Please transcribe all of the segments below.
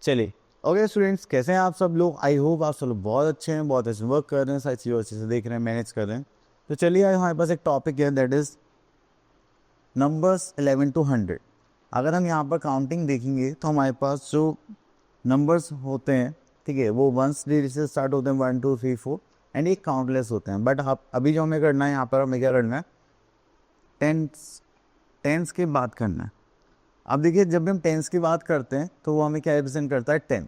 चलिए okay students, कैसे हैं आप सब लोग। आई होप आप सब लोग बहुत अच्छे हैं, बहुत अच्छे वर्क कर रहे हैं, सारी चीज़ों अच्छे से देख रहे हैं, मैनेज कर रहे हैं। तो चलिए आज हमारे पास एक टॉपिक है, दैट इज़ नंबर्स 11 to 100। अगर हम यहाँ पर काउंटिंग देखेंगे तो हमारे पास जो नंबर्स होते हैं, ठीक है, वो 1 से स्टार्ट होते हैं, 1 2 3 4 एंड एक काउंटलेस होते हैं। बट अभी जो हमें करना है यहाँ पर, हमें क्या करना है, टेंस टेंस की बात करना है। अब देखिए, जब भी हम टेंस की बात करते हैं तो वो हमें क्या रिप्रेजेंट करता है, 10।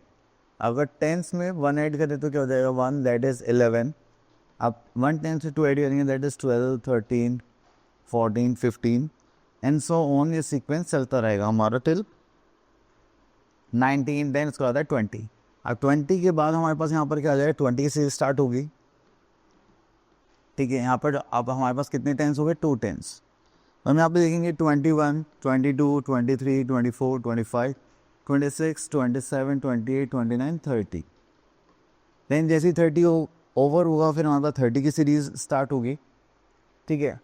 अगर टेंस में 1 ऐड करें तो क्या हो जाएगा, 1 दैट इज़ 11। अब 1 10 से 2 ऐड करेंगे, that is 12 13 14 15 and so on. ये सीक्वेंस चलता रहेगा हमारा टिल 19, देन उसके बाद है 20। अब 20 के बाद हमारे पास यहाँ पर क्या आ जाएगा, 20 से स्टार्ट होगी, ठीक है। यहाँ पर अब हमारे पास कितने टेंस हो गए, 2 टेंस। हम यहाँ पे देखेंगे 21 22 23 24 25 26 27 28 29 30। देन जैसे ही 30 ओवर होगा, फिर हमारे पास 30 की सीरीज स्टार्ट होगी, ठीक है।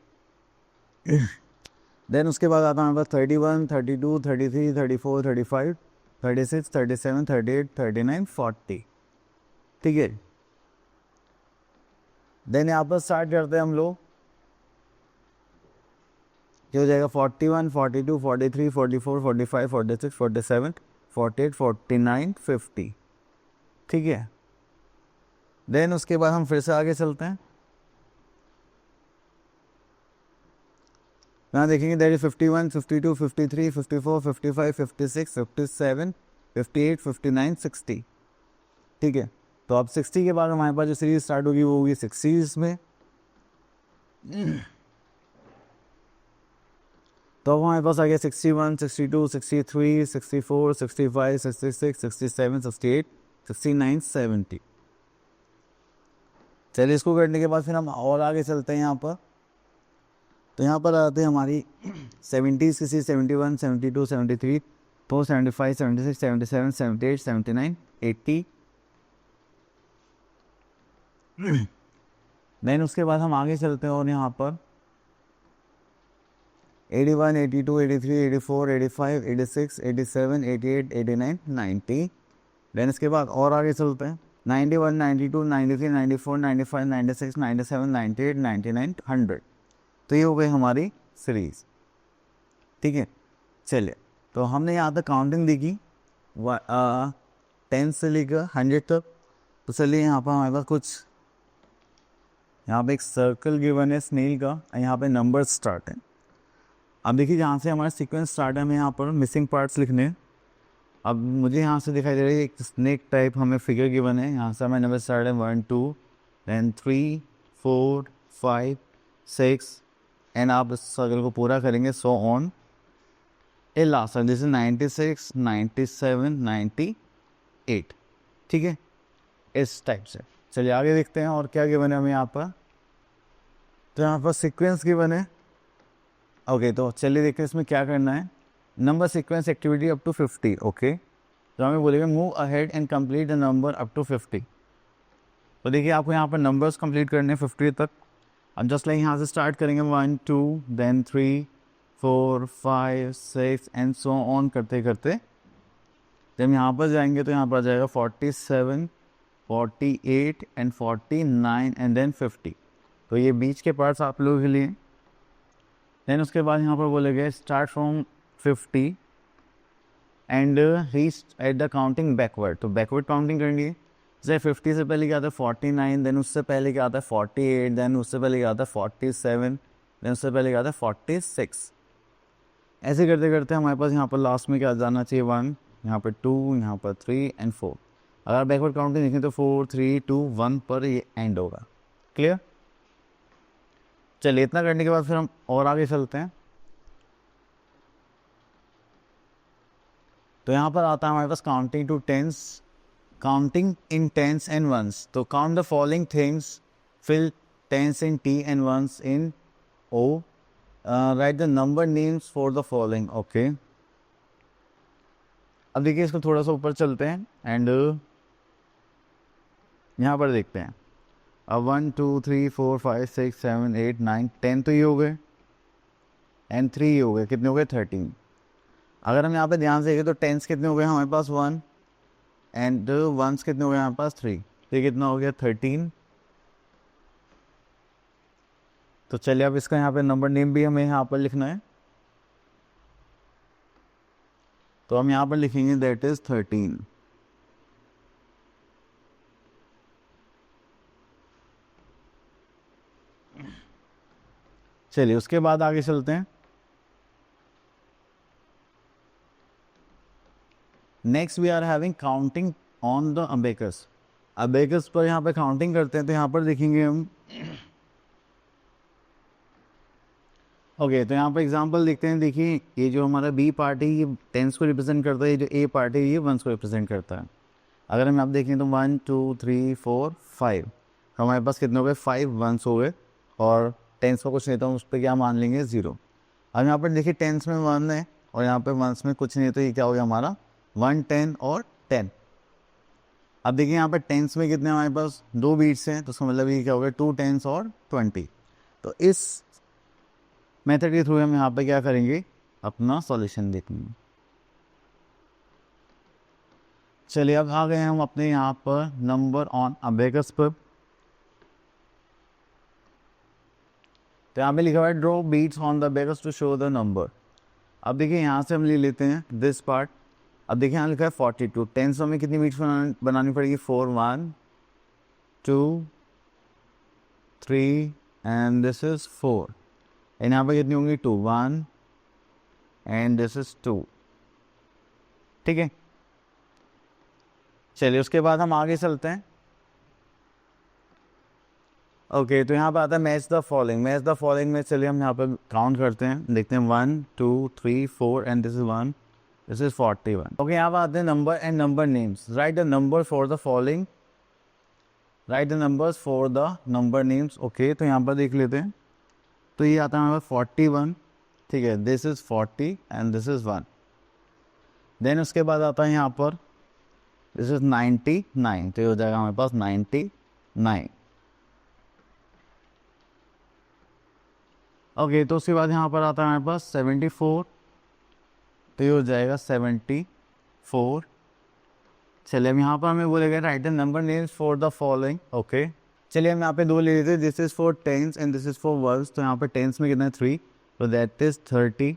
देन उसके बाद आता है हमारे पास 31 32 33 34 35 36 37 38 39 40, ठीक है। देन यहाँ पर स्टार्ट करते हैं हम लोग, क्या हो जाएगा, 41 42 43 44 45 46 47 48 49 50, ठीक है। देन उसके बाद हम फिर से आगे चलते हैं, यहाँ देखेंगे दैट इज 51 52 53 54 55 56 57 58 59 60, ठीक है। तो अब 60 के बाद हमारे पास जो सीरीज स्टार्ट होगी वो होगी 6 सीरीज में। तो अब हमारे पास आ गया 61 62 63 64 65 66 67 68 69 70। चलिए, इसको करने के बाद फिर हम और आगे चलते हैं यहाँ पर। तो यहाँ पर आते हैं हमारी 70s की, 71 72 73 4 75 76 77 78 79 80। देन उसके बाद हम आगे चलते हैं और यहाँ पर 81 82 83 84 85 86 87 88 89 90। देन इसके बाद और आगे चलते हैं 91 92 93 94 95 96 97 98 99 100। तो ये हो गई हमारी सीरीज, ठीक है। चलिए, तो हमने यहाँ तक काउंटिंग देखी 10 से लेकर 100 तक। तो चलिए, यहाँ पर हमारे पास कुछ, यहाँ पे एक सर्कल गिवन है स्नेल का, यहाँ पे नंबर स्टार्ट है। अब देखिए, जहाँ से हमारा सीक्वेंस स्टार्ट है, हमें यहाँ पर मिसिंग पार्ट्स लिखने हैं। अब मुझे यहाँ से दिखाई दे रही है एक स्नेक टाइप हमें फिगर गिवन है। यहाँ से हमें नंबर स्टार्ट है 1 2 देन 3 4 5 6 एंड आप इस सर्कल को पूरा करेंगे, so on A last this is 96 97 98, ठीक है, इस टाइप से। चलिए आगे देखते हैं और क्या गिवन है हमें यहाँ पर। तो यहाँ पर सीक्वेंस गिवन है, ओके। तो चलिए देखते हैं इसमें क्या करना है। Number sequence activity up to 50, okay. तो हमें बोलेगा move ahead and complete the number up to 50। तो देखिए, आपको यहाँ पर नंबर्स कंप्लीट करने हैं 50 तक। अब जस्ट लाइक यहाँ से स्टार्ट करेंगे 1 2 देन 3 4 5 6 एंड सो ऑन करते करते जब यहाँ पर जाएंगे तो यहाँ पर आ जाएगा 47 48 एंड 49 एंड देन 50। तो ये बीच के पार्ट्स आप लोगों के लिए। देन उसके बाद यहाँ पर बोलेगा start from 50 and reach at the counting backward. तो बैकवर्ड काउंटिंग करेंगे, जैसे 50 से पहले क्या आता है 49, देन उससे पहले क्या आता है 48, देन उससे पहले क्या आता है 47, देन उससे पहले क्या आता है 46। ऐसे करते करते हमारे पास यहाँ पर लास्ट में क्या जाना चाहिए, 1, यहाँ पर 2, यहाँ पर 3 एंड 4। अगर बैकवर्ड काउंटिंग देखें तो 4 3 2 1 पर ये एंड होगा। क्लियर। चलिए, इतना करने के बाद फिर हम और आगे चलते हैं। तो यहाँ पर आता है हमारे पास counting to tens, counting in tens and ones. तो count the following things, fill tens in T and ones in O, write the number names for the following, okay. अब देखिए, इसको थोड़ा सा ऊपर चलते हैं एंड यहाँ पर देखते हैं। अब 1 2 3 4 5 6 7 8 9 10 तो ये हो गए एंड 3 ये हो गए, कितने हो गए 13। अगर हम यहाँ पे ध्यान से देखें तो टेंस कितने हो गए हमारे पास, 1 एंड वंस कितने हो गए हमारे पास 3, तो कितना हो गया 13। तो चलिए अब इसका यहाँ पे नंबर नेम भी हमें यहाँ पर लिखना है, तो हम यहाँ पर लिखेंगे दैट इज 13। चलिए उसके बाद आगे चलते हैं। Next we are having counting on the abacus. Abacus पर यहाँ पे काउंटिंग करते हैं, तो यहाँ पर देखेंगे हम ओके तो यहाँ पर एग्जांपल देखते हैं। देखिए ये जो हमारा बी पार्ट है ये टेंस को रिप्रेजेंट करता है, ये जो ए पार्ट है ये वंस को रिप्रेजेंट करता है। अगर हम आप देखें तो 1 2 3 4 5 हमारे पास कितने हो गए 5 वंस हो गए, और टेंस का कुछ नहीं था उस पर क्या मान लेंगे 0। अब यहाँ पर देखिए टेंस में 1 है और यहाँ पे वंस में कुछ नहीं है, तो ये क्या हो गया हमारा 1 10 और 10। अब देखिए यहाँ पर टेंस में कितने हमारे पास 2 बीट्स हैं, तो उसका मतलब ये क्या हो गया 2 10 और 20। तो इस मेथड के थ्रू हम यहाँ पे क्या करेंगे अपना सॉल्यूशन देखेंगे। चलिए अब आ गए हम अपने यहाँ पर नंबर ऑन अबेकस पर। तो यहाँ पे लिखा हुआ है draw beads on the abacus to show the number. अब देखिए यहाँ से हम ले लेते हैं दिस पार्ट। अब देखिए यहाँ लिखा है 42, टेंस में कितनी बीट्स बनानी पड़ेगी 4 1 2 3 एंड दिस इज 4, एंड यहाँ पर कितनी होंगी 2 1 एंड दिस इज 2। ठीक है, चलिए उसके बाद हम आगे चलते हैं। ओके तो यहाँ पर आता है match the following. Match the following में चलिए हम यहाँ पर काउंट करते हैं, देखते हैं 1 2 3 4 and this is 1, this is 41। Okay यहाँ पर आते हैं number and number names. Right the number for the following, right the numbers for the number names. Okay तो यहाँ पर देख लेते हैं, तो ये आता है हमारे 41, ठीक है, this is 40 and this is 1। Then उसके बाद आता है यहाँ पर दिस इज 99, तो ये हो जाएगा हमारे पास 99। ओके तो उसके बाद यहाँ पर आता है हमारे पास 74, तो ये हो जाएगा 74। चलिए अब यहाँ पर हमें बोलेगा write the number names for the following. Okay चलिए हम यहाँ पे 2 ले लेते हैं, this is for tens and this is for words. तो यहाँ पर टेंस में कितना है 3, तो दैट इज 30,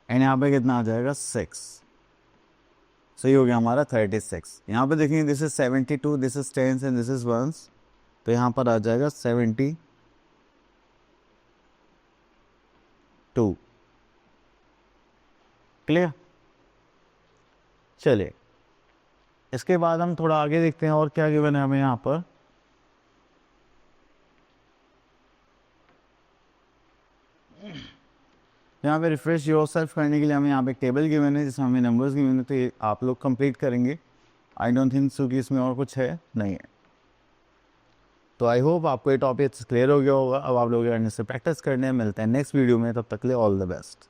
एंड यहाँ पे कितना आ जाएगा 6। सही हो गया हमारा 36। यहाँ पे देखेंगे this is 72, this is tens and this is words, तो यहाँ पर आ जाएगा 72। क्लियर। चलिए इसके बाद हम थोड़ा आगे देखते हैं और क्या गिवन है हमें यहाँ पर। यहाँ पे रिफ्रेश योरसेल्फ करने के लिए हमें यहाँ पे टेबल गिवन है जिसमें हमें नंबर्स गिवन है, तो ये आप लोग कंप्लीट करेंगे। आई डोंट थिंक सो कि इसमें और कुछ है नहीं है। तो आई होप आपको ये टॉपिक क्लियर हो गया होगा। अब आप लोग करने से प्रैक्टिस करने मिलते हैं नेक्स्ट वीडियो में, तब तक के लिए ऑल द बेस्ट।